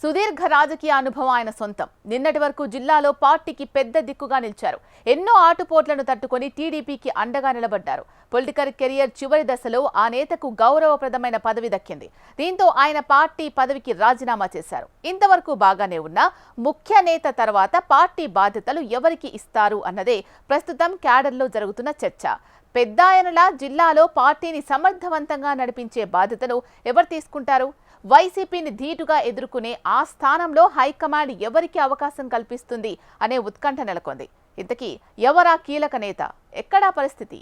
సుదీర్ఘ రాజకీయ అనుభవం ఆయన సొంతం. నిన్నటి వరకు జిల్లాలో పార్టీకి పెద్ద దిక్కుగా నిలిచారు. ఎన్నో ఆటుపోట్లను తట్టుకొని టీడీపీకి అండగా నిలబడ్డారు. పొలిటికల్ కెరియర్ చివరి దశలో ఆ నేతకు గౌరవప్రదమైన పదవి దక్కింది. దీంతో ఆయన పార్టీ పదవికి రాజీనామా చేశారు. ఇంతవరకు బాగానే ఉన్న ముఖ్య నేత తర్వాత పార్టీ బాధ్యతలు ఎవరికి ఇస్తారు అన్నదే ప్రస్తుతం క్యాడర్లో జరుగుతున్న చర్చ. పెద్దాయనలా జిల్లాలో పార్టీని సమర్థవంతంగా నడిపించే బాధ్యతను ఎవరు తీసుకుంటారు? వైసీపీని ధీటుగా ఎదుర్కొనే ఆ స్థానంలో హైకమాండ్ ఎవరికి అవకాశం కల్పిస్తుంది అనే ఉత్కంఠ నెలకొంది. ఇంతకీ ఎవరా కీలక నేత? ఎక్కడా పరిస్థితి?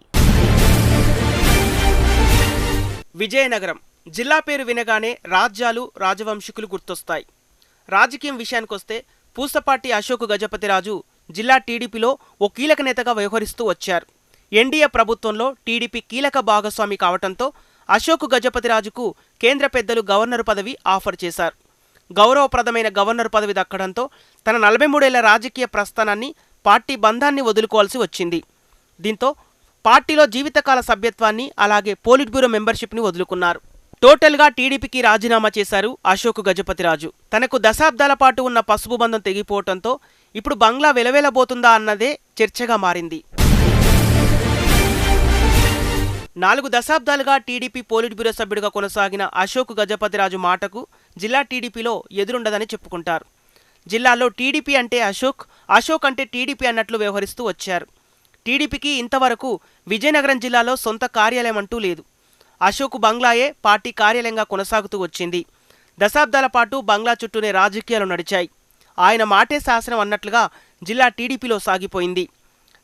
విజయనగరం జిల్లా పేరు వినగానే రాజ్యాలు, రాజవంశికులు గుర్తొస్తాయి. రాజకీయం విషయానికొస్తే పూసపాటి అశోక్ గజపతిరాజు జిల్లా టీడీపీలో ఓ కీలక నేతగా వ్యవహరిస్తూ వచ్చారు. ఎన్డీఏ ప్రభుత్వంలో టీడీపీ కీలక భాగస్వామి కావడంతో అశోక్ గజపతిరాజుకు కేంద్ర పెద్దలు గవర్నర్ పదవి ఆఫర్ చేశారు. గౌరవప్రదమైన గవర్నర్ పదవి దక్కడంతో తన 43 ఏళ్ల రాజకీయ ప్రస్థానాన్ని, పార్టీ బంధాన్ని వదులుకోవాల్సి వచ్చింది. దీంతో పార్టీలో జీవితకాల సభ్యత్వాన్ని, అలాగే పోలిట్ బ్యూరో మెంబర్షిప్ని వదులుకున్నారు. టోటల్గా టీడీపీకి రాజీనామా చేశారు అశోక్ గజపతిరాజు. తనకు దశాబ్దాల పాటు ఉన్న పసుపు బంధం తెగిపోవడంతో ఇప్పుడు బంగ్లా వెలవెలబోతుందా అన్నదే చర్చగా మారింది. 4 దశాబ్దాలుగా టీడీపీ పోలిట్ బ్యూరో సభ్యుడిగా కొనసాగిన అశోక్ గజపతిరాజు మాటకు జిల్లా టీడీపీలో ఎదురుండదని చెప్పుకుంటారు. జిల్లాలో టీడీపీ అంటే అశోక్, అశోక్ అంటే టీడీపీ అన్నట్లు వ్యవహరిస్తూ వచ్చారు. టీడీపీకి ఇంతవరకు విజయనగరం జిల్లాలో సొంత కార్యాలయం అంటూ లేదు. అశోక్ బంగ్లాయే పార్టీ కార్యాలయంగా కొనసాగుతూ వచ్చింది. దశాబ్దాల పాటు బంగ్లా చుట్టూనే రాజకీయాలు నడిచాయి. ఆయన మాటే శాసనం అన్నట్లుగా జిల్లా టీడీపీలో సాగిపోయింది.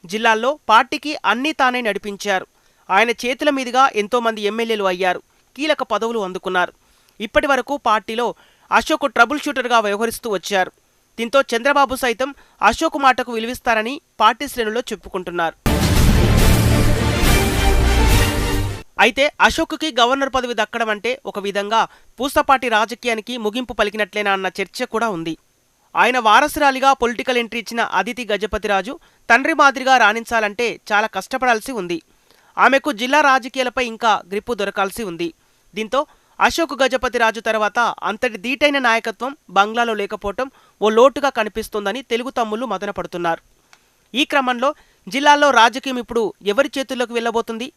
జిల్లాల్లో పార్టీకి అన్నీ తానే నడిపించారు. ఆయన చేతుల మీదుగా ఎంతోమంది ఎమ్మెల్యేలు అయ్యారు, కీలక పదవులు అందుకున్నారు. ఇప్పటి వరకు పార్టీలో అశోక్ ట్రబుల్ షూటర్గా వ్యవహరిస్తూ వచ్చారు. దీంతో చంద్రబాబు సైతం అశోక్ మాటకు విలువిస్తారని పార్టీ శ్రేణుల్లో చెప్పుకుంటున్నారు. అయితే అశోక్కి గవర్నర్ పదవి దక్కడం అంటే ఒక విధంగా పూసపాటి రాజకీయానికి ముగింపు పలికినట్లేనా అన్న చర్చ కూడా ఉంది. ఆయన వారసురాలిగా పొలిటికల్ ఎంట్రీ ఇచ్చిన అదితి గజపతిరాజు తండ్రి మాదిరిగా రాణించాలంటే చాలా కష్టపడాల్సి ఉంది. ఆమెకు జిల్లా రాజకీయాలపై ఇంకా గ్రిప్పు దొరకాల్సి ఉంది. దీంతో అశోక్ గజపతిరాజు తర్వాత అంతటి ధీటైన నాయకత్వం బంగ్లాలో లేకపోవటం ఓ లోటుగా కనిపిస్తోందని తెలుగు తమ్ముళ్లు మదనపడుతున్నారు. ఈ క్రమంలో జిల్లాలో రాజకీయం ఇప్పుడు ఎవరి చేతుల్లోకి వెళ్లబోతుంది,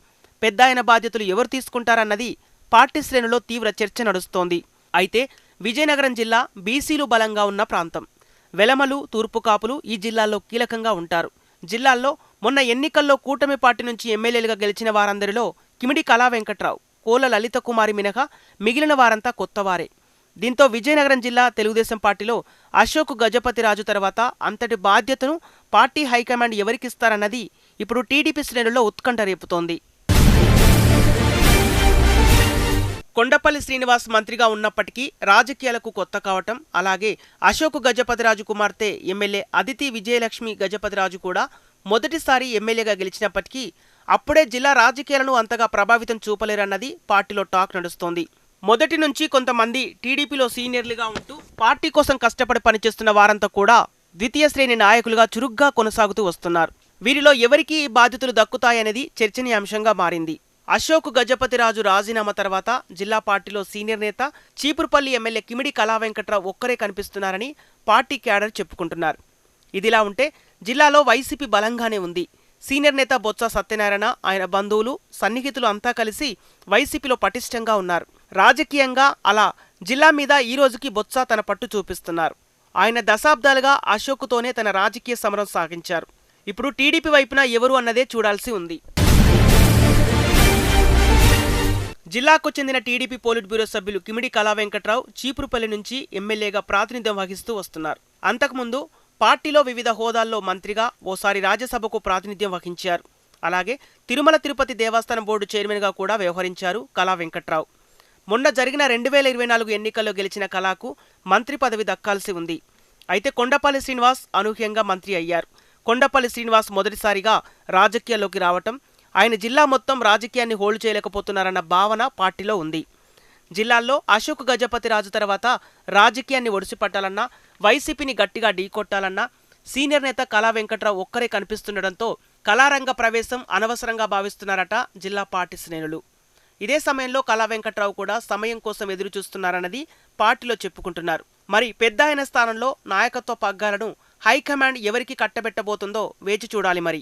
పెద్దాయన బాధ్యతలు ఎవరు తీసుకుంటారన్నది పార్టీ శ్రేణులో తీవ్ర చర్చ నడుస్తోంది. అయితే విజయనగరం జిల్లా బీసీలు బలంగా ఉన్న ప్రాంతం. వెలమలు, తూర్పు కాపులు ఈ జిల్లాల్లో కీలకంగా ఉంటారు. జిల్లాల్లో మొన్న ఎన్నికల్లో కూటమి పార్టీ నుంచి ఎమ్మెల్యేలుగా గెలిచిన వారందరిలో కిమిడి కళా వెంకట్రావు, కోల లలిత కుమారి మినహా మిగిలిన వారంతా కొత్తవారే. దీంతో విజయనగరం జిల్లా తెలుగుదేశం పార్టీలో అశోక్ గజపతిరాజు తర్వాత అంతటి బాధ్యతను పార్టీ హైకమాండ్ ఎవరికిస్తారన్నది ఇప్పుడు టీడీపీ శ్రేణుల్లో ఉత్కంఠ రేపుతోంది. కొండపల్లి శ్రీనివాస్ మంత్రిగా ఉన్నప్పటికీ రాజకీయాలకు కొత్త కావటం, అలాగే అశోక్ గజపతిరాజు కుమార్తె ఎమ్మెల్యే అదితి విజయలక్ష్మి గజపతిరాజు కూడా మొదటిసారి ఎమ్మెల్యేగా గెలిచినప్పటికీ అప్పుడే జిల్లా రాజకీయాలను అంతగా ప్రభావితం చూపలేరన్నది పార్టీలో టాక్ నడుస్తోంది. మొదటి నుంచి కొంతమంది టీడీపీలో సీనియర్లుగా ఉంటూ పార్టీ కోసం కష్టపడి పనిచేస్తున్న వారంతా కూడా ద్వితీయ శ్రేణి నాయకులుగా చురుగ్గా కొనసాగుతూ వస్తున్నారు. వీరిలో ఎవరికి ఈ బాధ్యతలు దక్కుతాయనేది చర్చనీయాంశంగా మారింది. అశోక్ గజపతిరాజు రాజీనామా తర్వాత జిల్లా పార్టీలో సీనియర్ నేత చీపురుపల్లి ఎమ్మెల్యే కిమిడి కళా వెంకట్రావు ఒక్కరే కనిపిస్తున్నారని పార్టీ క్యాడర్ చెప్పుకుంటున్నారు. ఇదిలా ఉంటే జిల్లాలో వైసీపీ బలంగానే ఉంది. సీనియర్ నేత బొత్స సత్యనారాయణ, ఆయన బంధువులు, సన్నిహితులు అంతా కలిసి వైసీపీలో పటిష్టంగా ఉన్నారు. రాజకీయంగా అలా జిల్లా మీద ఈ రోజుకి బొత్స తన పట్టు చూపిస్తున్నారు. ఆయన దశాబ్దాలుగా అశోక్తోనే తన రాజకీయ సమరం సాగించారు. ఇప్పుడు టీడీపీ వైపున ఎవరు అన్నదే చూడాల్సి ఉంది. జిల్లాకు చెందిన టీడీపీ పోలిట్ బ్యూరో సభ్యులు కిమిడి కళా వెంకట్రావు చీపురుపల్లి నుంచి ఎమ్మెల్యేగా ప్రాతినిధ్యం వహిస్తూ వస్తున్నారు. అంతకుముందు పార్టీలో వివిధ హోదాల్లో మంత్రిగా, ఓసారి రాజ్యసభకు ప్రాతినిధ్యం వహించారు. అలాగే తిరుమల తిరుపతి దేవస్థానం బోర్డు చైర్మన్గా కూడా వ్యవహరించారు కళా వెంకట్రావు. మొన్న జరిగిన 2024 ఎన్నికల్లో గెలిచిన కళాకు మంత్రి పదవి దక్కాల్సి ఉంది. అయితే కొండపల్లి శ్రీనివాస్ అనూహ్యంగా మంత్రి అయ్యారు. కొండపల్లి శ్రీనివాస్ మొదటిసారిగా రాజకీయాల్లోకి రావటం, ఆయన జిల్లా మొత్తం రాజకీయాన్ని హోల్డ్ చేయలేకపోతున్నారన్న భావన పార్టీలో ఉంది. జిల్లాల్లో అశోక్ గజపతిరాజు తర్వాత రాజకీయాన్ని ఒడిసిపట్టాలన్నా, వైసీపీని గట్టిగా ఢీకొట్టాలన్నా సీనియర్ నేత కళా వెంకట్రావు ఒక్కరే కనిపిస్తుండటంతో కళారంగ ప్రవేశం అనవసరంగా భావిస్తున్నారట జిల్లా పార్టీ శ్రేణులు. ఇదే సమయంలో కళా వెంకట్రావు కూడా సమయం కోసం ఎదురుచూస్తున్నారన్నది పార్టీలో చెప్పుకుంటున్నారు. మరి పెద్ద ఆయన స్థానంలో నాయకత్వ పగ్గాలను హైకమాండ్ ఎవరికి కట్టబెట్టబోతుందో వేచి చూడాలి మరి.